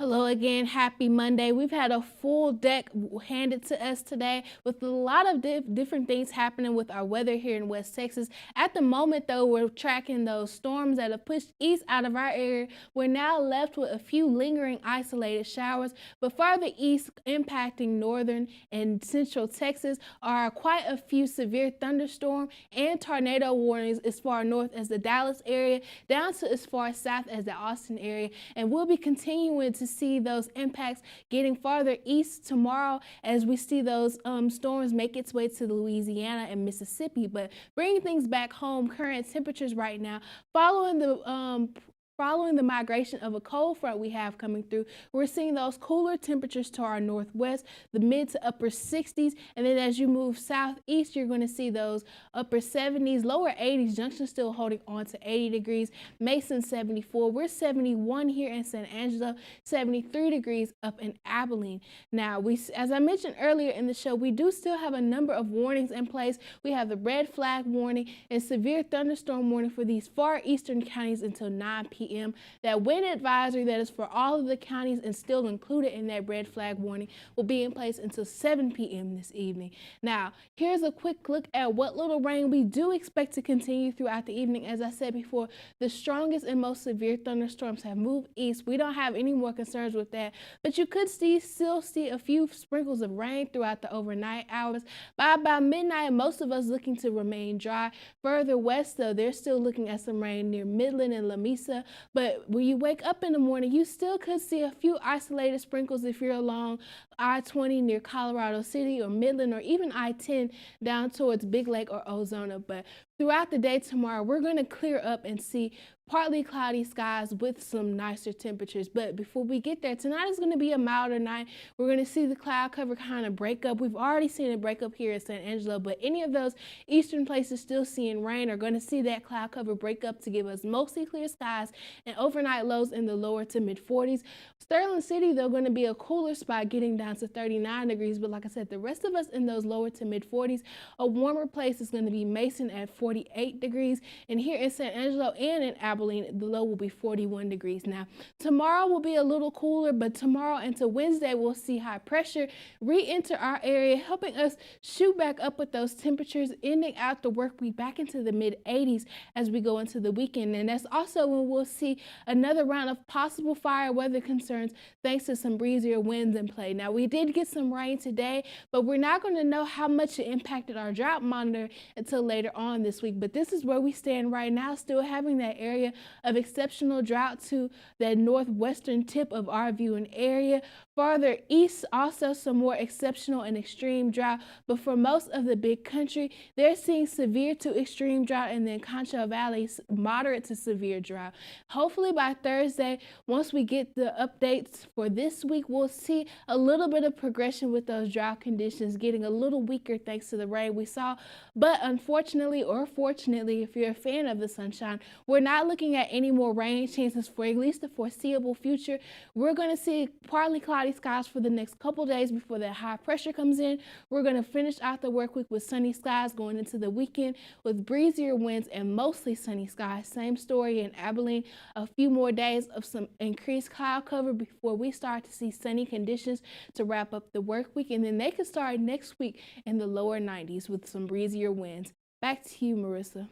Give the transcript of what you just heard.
Hello again. Happy Monday. We've had a full deck handed to us today with a lot of different things happening with our weather here in West Texas. At the moment, though, we're tracking those storms that have pushed east out of our area. We're now left with a few lingering isolated showers, but farther east, impacting northern and central Texas, are quite a few severe thunderstorm and tornado warnings as far north as the Dallas area, down to as far south as the Austin area. And we'll be continuing to see those impacts getting farther east tomorrow as we see those storms make its way to Louisiana and Mississippi. But bringing things back home, current temperatures right now, following the migration of a cold front we have coming through, we're seeing those cooler temperatures to our northwest, the mid to upper 60s. And then as you move southeast, you're going to see those upper 70s, lower 80s. Junction still holding on to 80 degrees. Mason 74. We're 71 here in San Angelo, 73 degrees up in Abilene. Now, as I mentioned earlier in the show, we do still have a number of warnings in place. We have the red flag warning and severe thunderstorm warning for these far eastern counties until 9 p.m. That wind advisory that is for all of the counties and still included in that red flag warning will be in place until 7 p.m. this evening. Now, here's a quick look at what little rain we do expect to continue throughout the evening. As I said before, the strongest and most severe thunderstorms have moved east. We don't have any more concerns with that, but you could still see a few sprinkles of rain throughout the overnight hours. By about midnight, most of us looking to remain dry. Further west, though, they're still looking at some rain near Midland and Lamesa. But when you wake up in the morning, you still could see a few isolated sprinkles if you're along I-20 near Colorado City or Midland, or even I-10 down towards Big Lake or Ozona. But throughout the day tomorrow, we're going to clear up and see partly cloudy skies with some nicer temperatures. But before we get there, tonight is going to be a milder night. We're going to see the cloud cover kind of break up. We've already seen it break up here in San Angelo, but any of those eastern places still seeing rain are going to see that cloud cover break up to give us mostly clear skies and overnight lows in the lower to mid 40s. Sterling City, though, going to be a cooler spot getting down to 39 degrees. But like I said, the rest of us in those lower to mid 40s. A warmer place is going to be Mason at 48 degrees. And here in San Angelo and in Abilene, the low will be 41 degrees. Now, tomorrow will be a little cooler, but tomorrow into Wednesday, we'll see high pressure re-enter our area, helping us shoot back up with those temperatures, ending out the work week back into the mid 80s as we go into the weekend. And that's also when we'll see another round of possible fire weather concerns thanks to some breezier winds in play. Now, we did get some rain today, but we're not going to know how much it impacted our drought monitor until later on this week. But this is where we stand right now, still having that area of exceptional drought to that northwestern tip of our viewing area. Farther east, also some more exceptional and extreme drought, but for most of the big country, they're seeing severe to extreme drought, and then Concho Valley, moderate to severe drought. Hopefully by Thursday, once we get the updates for this week, we'll see a little bit of progression with those drought conditions getting a little weaker thanks to the rain we saw. But unfortunately, or fortunately, if you're a fan of the sunshine, we're not looking at any more rain chances for at least the foreseeable future. We're going to see partly cloudy skies for the next couple days before that high pressure comes in. We're going to finish out the work week with sunny skies going into the weekend with breezier winds and mostly sunny skies. Same story in Abilene. A few more days of some increased cloud cover before we start to see sunny conditions to wrap up the work week. And then they could start next week in the lower 90s with some breezier winds. Back to you, Marissa.